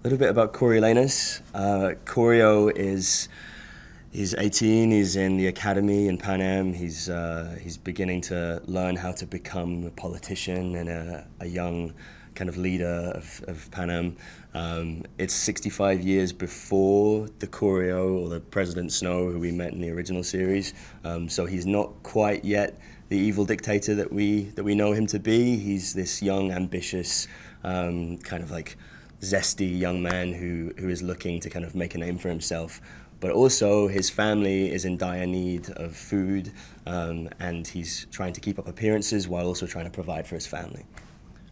A little bit about Coriolanus. Corio he's 18. He's in the academy in Panem. He's beginning to learn how to become a politician and a young kind of leader of Panem. It's 65 years before the Corio or the President Snow who we met in the original series. So he's not quite yet the evil dictator that we know him to be. He's this young, ambitious, kind of like zesty young man who is looking to kind of make a name for himself. But also his family is in dire need of food, and he's trying to keep up appearances while also trying to provide for his family.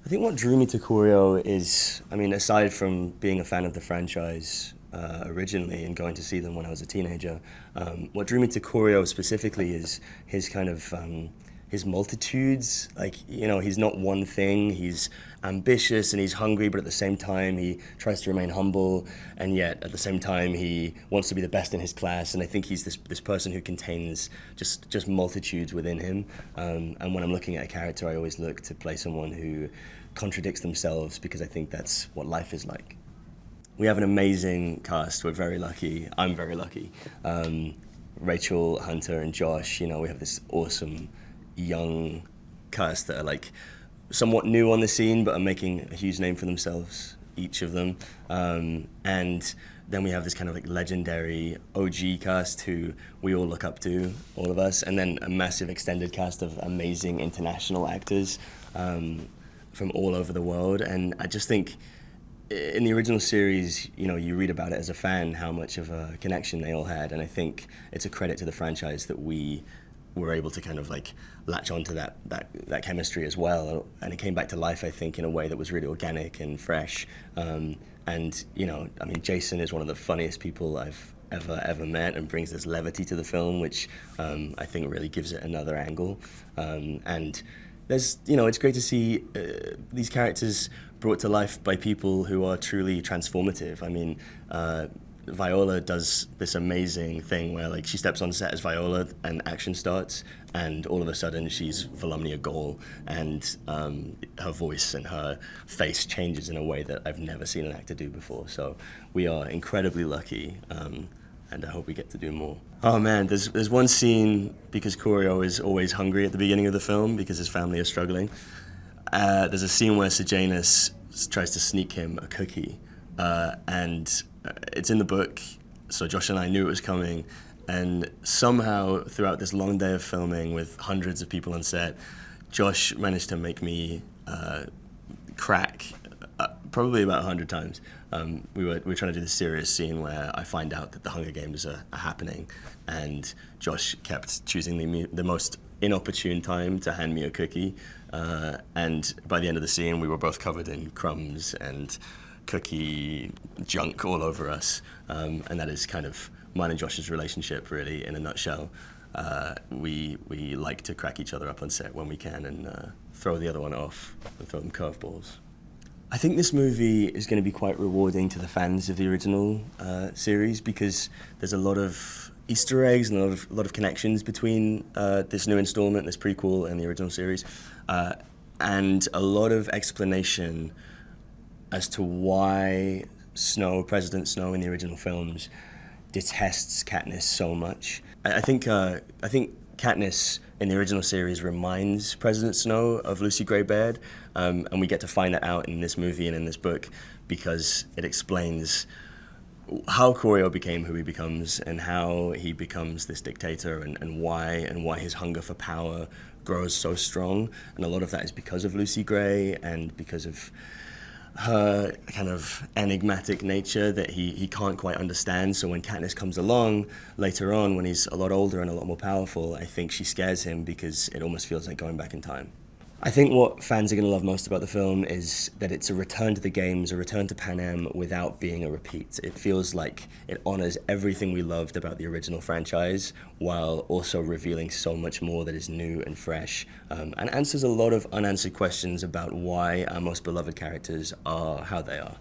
I think what drew me to Corio is, I mean, aside from being a fan of the franchise originally and going to see them when I was a teenager, what drew me to Corio specifically is his kind of his multitudes. Like, you know, he's not one thing. He's ambitious and he's hungry, but at the same time he tries to remain humble, and yet at the same time he wants to be the best in his class. And I think he's this person who contains just multitudes within him. And when I'm looking at a character, I always look to play someone who contradicts themselves, because I think that's what life is like. We have an amazing cast. We're very lucky. I'm very lucky. Rachel, Hunter, and Josh, you know, we have this awesome young cast that are like somewhat new on the scene but are making a huge name for themselves, each of them. And then we have this kind of like legendary OG cast who we all look up to, all of us, and then a massive extended cast of amazing international actors from all over the world. And I just think in the original series, you know, you read about it as a fan how much of a connection they all had, and I think it's a credit to the franchise that we were able to kind of like latch onto that chemistry as well, and it came back to life, I think, in a way that was really organic and fresh. And you know, I mean, Jason is one of the funniest people I've ever met, and brings this levity to the film, which I think really gives it another angle. And there's, you know, it's great to see these characters brought to life by people who are truly transformative. I mean, Viola does this amazing thing where, like, she steps on set as Viola and action starts, and all of a sudden she's Volumnia Gaul, and her voice and her face changes in a way that I've never seen an actor do before. So we are incredibly lucky, and I hope we get to do more. Oh man, there's one scene, because Corio is always hungry at the beginning of the film because his family is struggling. There's a scene where Sejanus tries to sneak him a cookie, and it's in the book, so Josh and I knew it was coming, and somehow throughout this long day of filming with hundreds of people on set, Josh managed to make me crack probably about 100 times. We were trying to do this serious scene where I find out that the Hunger Games are happening, and Josh kept choosing the most inopportune time to hand me a cookie, and by the end of the scene we were both covered in crumbs and cookie junk all over us, and that is kind of mine and Josh's relationship, really, in a nutshell. We like to crack each other up on set when we can, and throw the other one off and throw them curveballs. I think this movie is going to be quite rewarding to the fans of the original series, because there's a lot of Easter eggs and a lot of connections between this new installment, this prequel, and the original series, and a lot of explanation as to why President Snow in the original films, detests Katniss so much. I think Katniss in the original series reminds President Snow of Lucy Gray Baird, and we get to find that out in this movie and in this book, because it explains how Corio became who he becomes, and how he becomes this dictator, and why his hunger for power grows so strong. And a lot of that is because of Lucy Gray, and because of her kind of enigmatic nature that he can't quite understand. So when Katniss comes along later on, when he's a lot older and a lot more powerful, I think she scares him, because it almost feels like going back in time. I think what fans are going to love most about the film is that it's a return to the games, a return to Panem without being a repeat. It feels like it honors everything we loved about the original franchise, while also revealing so much more that is new and fresh, and answers a lot of unanswered questions about why our most beloved characters are how they are.